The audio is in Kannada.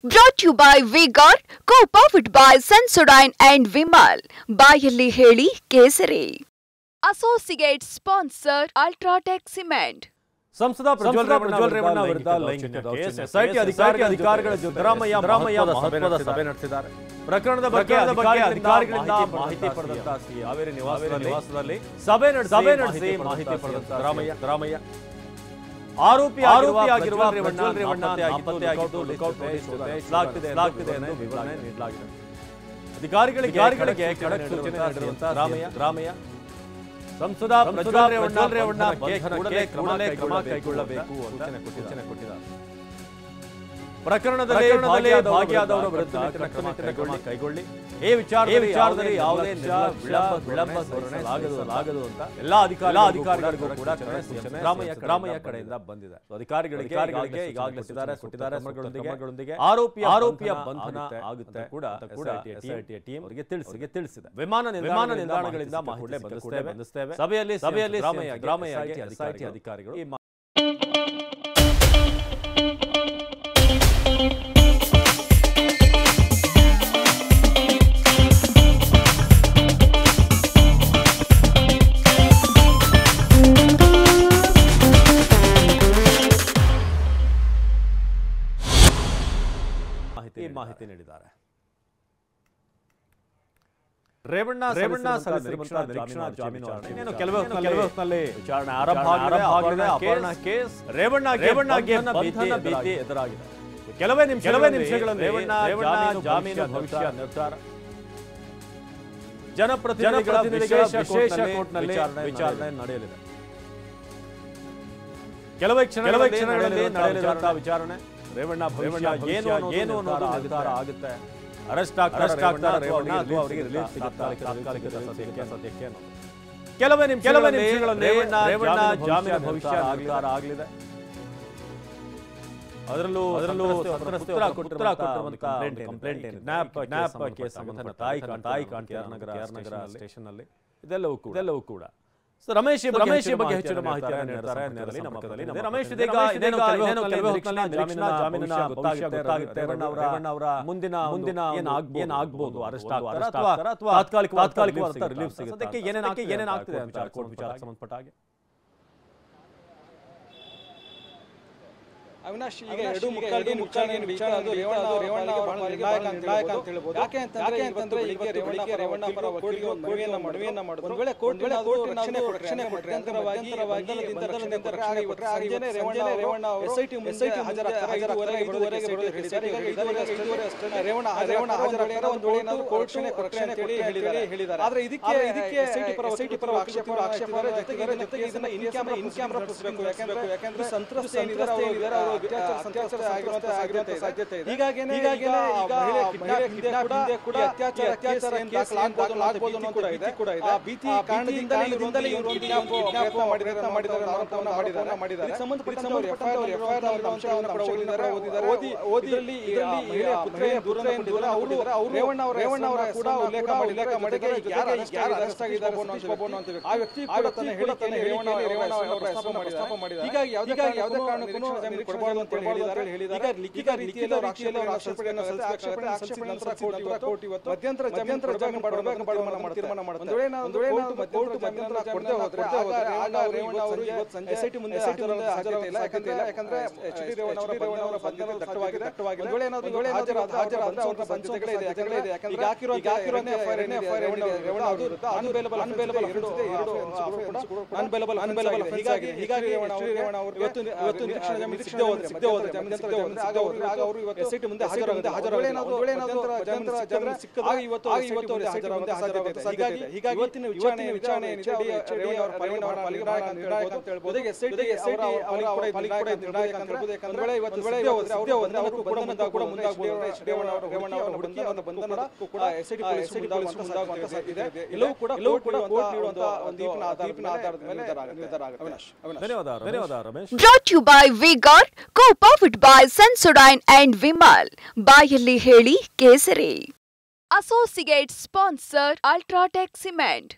Brought to you by V-Guard, co-powered by Sensodyne and Vimal. ಬಾಯಲ್ಲಿ ಹೇಳಿ ಕೇಸರಿ. Associate sponsor Ultratech Cement. ಸಂಸದ ಪ್ರಜ್ವಲ್ ರೇವಣ್ಣ ವಿರುದ್ಧ ಲೈಂಗಿಕ ಕೇಸ್ ಎಸ್ಐಟಿ ಅಧಿಕಾರಿಗಳ ಜೊತೆ ರಾಮಯ್ಯ ಮಹತ್ವದ ಸಭೆ ನಡೆಸಿದ್ದಾರೆ. ಪ್ರಕರಣದ ಬಗ್ಗೆ ಅಧಿಕಾರಿಗಳಿಂದ ಮಾಹಿತಿ ಪಡೆದಂತ ಹಾವೇರಿ ನಿವಾಸದಲ್ಲಿ ಸಭೆ ನಡೆಸಿ ಮಾಹಿತಿ ಪಡೆದಂತ ರಾಮಯ್ಯ ಆರೋಪಿಯಾಗಿರುವ ರೇವಣ್ಣ ನಾಪತ್ತೆಯಾಗಿದ್ದು ಲುಕೌಟ್ ನೋಟಿಸ್ ಲಾಗ್ತಿದೆ ಎಂದು ವಿವರಣೆ ನೀಡಲಾಗಿದೆ. ಅಧಿಕಾರಿಗಳಿಗೆ ಖಡಕ್ ಸೂಚನೆ ನೀಡಿರುವಂತ ರಾಮಯ್ಯ ಸಂಸದ ಪ್ರಜ್ವಲ್ ರೇವಣ್ಣ ಕೂಡಲೇ ಕ್ರಮ ಕೈಗೊಳ್ಳಬೇಕು ಅಂತ ಸೂಚನೆ ಕೊಟ್ಟಿದ್ದಾರೆ. ಪ್ರಕರಣದಲ್ಲಿ ಭಾಗಿಯಾದವರ ವಿರುದ್ಧ ಕಟ್ಟುನಿಟ್ಟಿನ ಕ್ರಮ ಕೈಗೊಳ್ಳಿ, ಈ ವಿಚಾರದಲ್ಲಿ ಯಾವುದೇ ವಿಳಂಬ ಧೋರಣೆ ಅಂತ ಎಲ್ಲಾ ಅಧಿಕಾರಿಗಳಿಗೂ ಕೂಡ ರಾಮಯ್ಯ ಕಡೆಯಿಂದ ಬಂದಿದೆ. ಅಧಿಕಾರಿಗಳಿಗೆ ಈಗಾಗಲೇ ಸುಟ್ಟಿದ್ದಾರೆ ಆರೋಪಿಯ ಬಂಧನ ಆಗುತ್ತೆ ಕೂಡ ಎಸ್ಐಟಿಯ ಟೀಮ್ ಅವರಿಗೆ ತಿಳಿಸಿದೆ. ವಿಮಾನ ನಿಲ್ದಾಣಗಳಿಂದ ಮಾಹಿತಿ ಬಂದಿಸ್ತೇವೆ. ಸಭೆಯಲ್ಲಿ ರಾಮಯ್ಯ ಎಸ್ಐಟಿ ಅಧಿಕಾರಿಗಳು ಮಾಹಿತಿ ನೀಡಿದ್ದಾರೆ. ರೇವಣ್ಣ ಸಲ್ಲಿಸಿರುವಂತಹ ನಿರೀಕ್ಷಣಾ ಜಾಮೀನು ಕೆಲವೇ ಹೊತ್ತಿನಲ್ಲಿ ವಿಚಾರಣೆ ಆರಂಭ ಆಗಿದೆ. ಅಪಹರಣ ಕೇಸ್ ರೇವಣ್ಣಗೆ ಭೀತಿ ಎದುರಾಗಿದೆ. ಕೆಲವೇ ನಿಮಿಷಗಳಲ್ಲಿ ರೇವಣ್ಣ ಜಾಮೀನು ಭವಿಷ್ಯ ನಿರ್ಧಾರ. ಜನಪ್ರತಿನಿಧಿಗಳ ವಿಶೇಷ ಕೋರ್ಟ್ನಲ್ಲಿ ವಿಚಾರಣೆ ನಡೆಯಲಿದೆ. ಕೆಲವೇ ಕ್ಷಣಗಳಲ್ಲಿ ನಡೆಯಲಿರುವಂತಹ ವಿಚಾರಣೆ ರೇವಣ್ಣ ಏನು ಅನ್ನೋದು ನಿರ್ಧಾರ ಆಗುತ್ತೆ. ಅರೆಸ್ಟ್ ಆಗ್ತಾರೆ ಅವರಿಗೆ ರಿಲೀಫ್ ಸದ್ಯಕ್ಕೆ ಕೆಲವೇ ನಿಮಿಷಗಳಲ್ಲಿ ರೇವಣ್ಣ ಜಾಮೀನು ಭವಿಷ್ಯ ನಿರ್ಧಾರ ಆಗಲಿದೆ. ಅದರಲ್ಲೂ ಉತ್ತರ ಕೊಟ್ಟಿರುವಂತಹ ಕಂಪ್ಲೇಂಟ್ ನ್ಯಾಪ್ ಕೇಸ್ ಸಂಬಂಧ ತಾಯಿ ನಗರ ಸ್ಟೇಷನ್ ನಲ್ಲಿ ಇದೆಲ್ಲವೂ ಕೂಡ ರಮೇಶ್ ಬಗ್ಗೆ ಹೆಚ್ಚಿನ ಮಾಹಿತಿಯನ್ನು ನೀಡ್ತಾರೆ. ರಮೇಶ್ ಜಾಮೀನಿನ ಗೊತ್ತಾಗುತ್ತೆ. ರೇವಣ್ಣ ಅವರ ಮುಂದಿನ ಏನಾಗಬಹುದು, ಅರೆಸ್ಟ್ ಆಗ್ತಾರೆ ಅಥವಾ ತಾತ್ಕಾಲಿಕವಾದ ರಿಲೀಫ್ ಸಿಗುತ್ತೆ. ಅದಕ್ಕೆ ಏನೇನಾಗ್ತಿದೆ ಕೋರ್ಟ್ ವಿಚಾರಕ್ಕೆ ಸಂಬಂಧಪಟ್ಟ ಹಾಗೆ ಅವಿನಾಶ್, ಈಗ ಎರಡು ಮುಖಂಡರಿಗೆ ವಿಚಾರ ಅದು ರೇವಣ್ಣ ಅವರ ನಿರ್ಣಾಯಕ ಅಂತ ಹೇಳ್ಬೋದು. ಯಾಕೆ ಅಂತಂದ್ರೆ ಈಗ ರೇವಣ್ಣ ಪರ ವಕೀಲರಿಗೆ ಒಂದು ಮನವಿಯನ್ನ ಮಾಡಿದ್ರು. ಒಂದು ವೇಳೆ ಕೋರ್ಟ್ ರಕ್ಷಣೆ ಕೊಟ್ಟರೆ ಅಂತರವಾಗಿ ರೇವಣ್ಣ ಎಸ್ಐಟಿ ಮುಂದೆ ಹಾಜರಾಗ್ತಾರೆ. ರೇವಣ್ಣ ಹಾಜರಾಗ್ತಾರೆ. ಒಂದು ವೇಳೆ ಏನಾದ್ರು ಕೋರ್ಟ್ ರಕ್ಷಣೆ ಕೊಟ್ಟರೆ ಹೇಳಿದ್ದಾರೆ. ಆದ್ರೆ ಇದಕ್ಕೆ ಎಸ್ಐಟಿ ಪರ ಆಕ್ಷೇಪ ಜೊತೆಗೆ ಇದನ್ನ ಇನ್ ಕ್ಯಾಮ್ರಾ ತೋರಿಸಬೇಕು. ಯಾಕಂದ್ರೆ ಸಂತ್ರಸ್ತ ಏನಿದ್ದಾರೆ ಸಾಧ್ಯತೆ ಇದೆ. ಹೀಗಾಗಿ ಭೀತಿ ಕಾರಣದಿಂದ ರೇವಣ್ಣ ಅವರ ಕೂಡ ಉಲ್ಲೇಖ ಮಾಡಿ ಆ ವ್ಯಕ್ತಿ ಹೀಗಾಗಿ ಯಾವುದೇ ಕಾರಣಕ್ಕೂ ಕೊಡಬಾರದು ಅಂತ ಮಧ್ಯಂತರ ಜಾಮೀನು ತೀರ್ಮಾನ ಮಾಡುತ್ತಾರೆ. ಎಸ್ಐಟಿ ಮುಂದೆ ಯಾಕಂದ್ರೆ ರೇವಣ್ಣ ಅವರ ಬಂಧನ ದಟ್ಟವಾಗಿದೆ. ಹೀಗಾಗಿ ರೇವಣ್ಣ ಅವರು ಇವತ್ತು ನಿರೀಕ್ಷಣಾ ಜಾಮೀನು ಸಿಗದೆ ಹೋದ್ರೆ ಎಸ್ಐಟಿ ಮುಂದೆ ಹೀಗಾಗಿ ಇವತ್ತಿನ ವಿಚಾರಣೆ ಧನ್ಯವಾದ Ramesh. Brought to you by V-Guard, co-powered by Sensodyne and Vimal. ಬಾಯಲ್ಲಿ ಹೇಳಿ ಕೇಸರಿ. Associate sponsor Ultratech Cement.